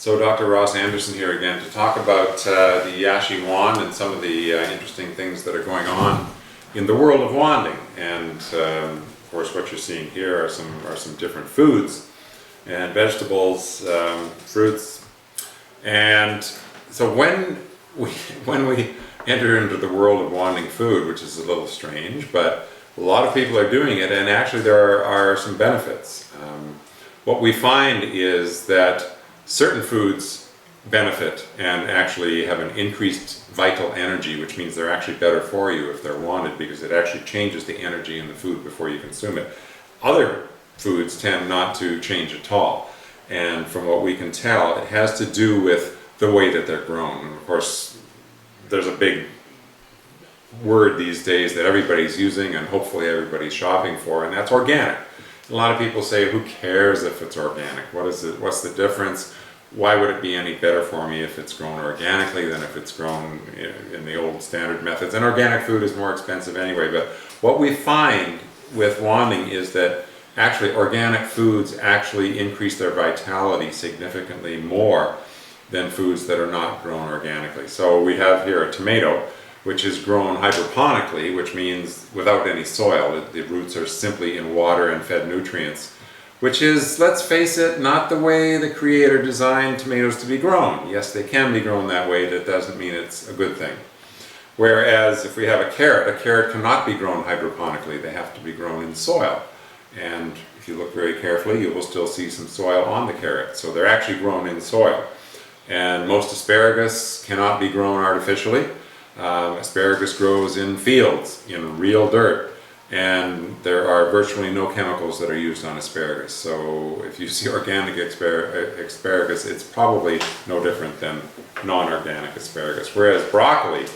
So Dr. Ross Anderson here again to talk about the Yashi wand and some of the interesting things that are going on in the world of wanding. And of course what you're seeing here are some different foods and vegetables, fruits. And so when we enter into the world of wanding food, which is a little strange, but a lot of people are doing it, and actually there are some benefits. What we find is that certain foods benefit and actually have an increased vital energy, which means they're actually better for you if they're wanted, because it actually changes the energy in the food before you consume it. Other foods tend not to change at all, and from what we can tell, it has to do with the way that they're grown. And of course, there's a big word these days that everybody's using and hopefully everybody's shopping for, and that's organic. A lot of people say, who cares if it's organic? What's the difference? Why would it be any better for me if it's grown organically than if it's grown in the old standard methods? And organic food is more expensive anyway, but what we find with wanding is that actually organic foods actually increase their vitality significantly more than foods that are not grown organically. So we have here a tomato, which is grown hydroponically, which means without any soil. The roots are simply in water and fed nutrients, which is, let's face it, not the way the Creator designed tomatoes to be grown. Yes, they can be grown that way, that doesn't mean it's a good thing. Whereas if we have a carrot cannot be grown hydroponically. They have to be grown in soil. And if you look very carefully, you will still see some soil on the carrot. So they're actually grown in soil. And most asparagus cannot be grown artificially. Asparagus grows in fields, in real dirt, and there are virtually no chemicals that are used on asparagus. So if you see organic asparagus, it's probably no different than non-organic asparagus. Whereas broccoli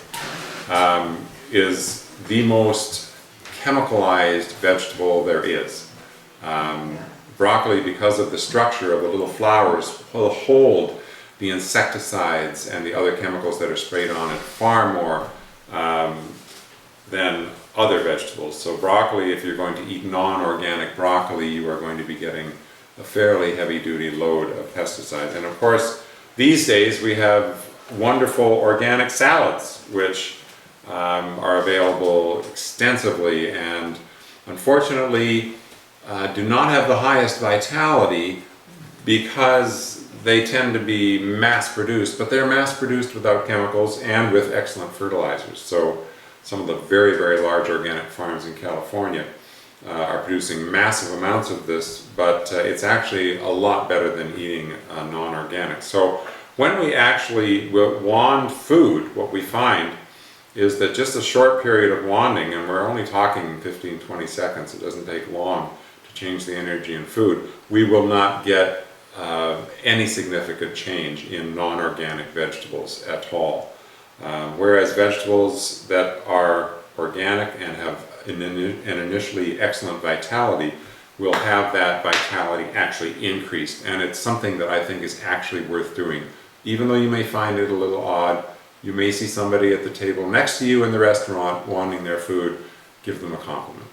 is the most chemicalized vegetable there is. Broccoli, because of the structure of the little flowers, will hold the insecticides and the other chemicals that are sprayed on it far more than other vegetables. So broccoli, if you're going to eat non-organic broccoli, you are going to be getting a fairly heavy-duty load of pesticides. And of course, these days we have wonderful organic salads, which are available extensively and unfortunately do not have the highest vitality because they tend to be mass-produced, but they're mass-produced without chemicals and with excellent fertilizers. So some of the very, very large organic farms in California are producing massive amounts of this, but it's actually a lot better than eating non-organic. So when we actually wand food, what we find is that just a short period of wanding, and we're only talking 15-20 seconds, it doesn't take long to change the energy in food, we will not get any significant change in non-organic vegetables at all. Whereas vegetables that are organic and have an initially excellent vitality will have that vitality actually increased, and it's something that I think is actually worth doing. Even though you may find it a little odd, you may see somebody at the table next to you in the restaurant wanting their food, give them a compliment.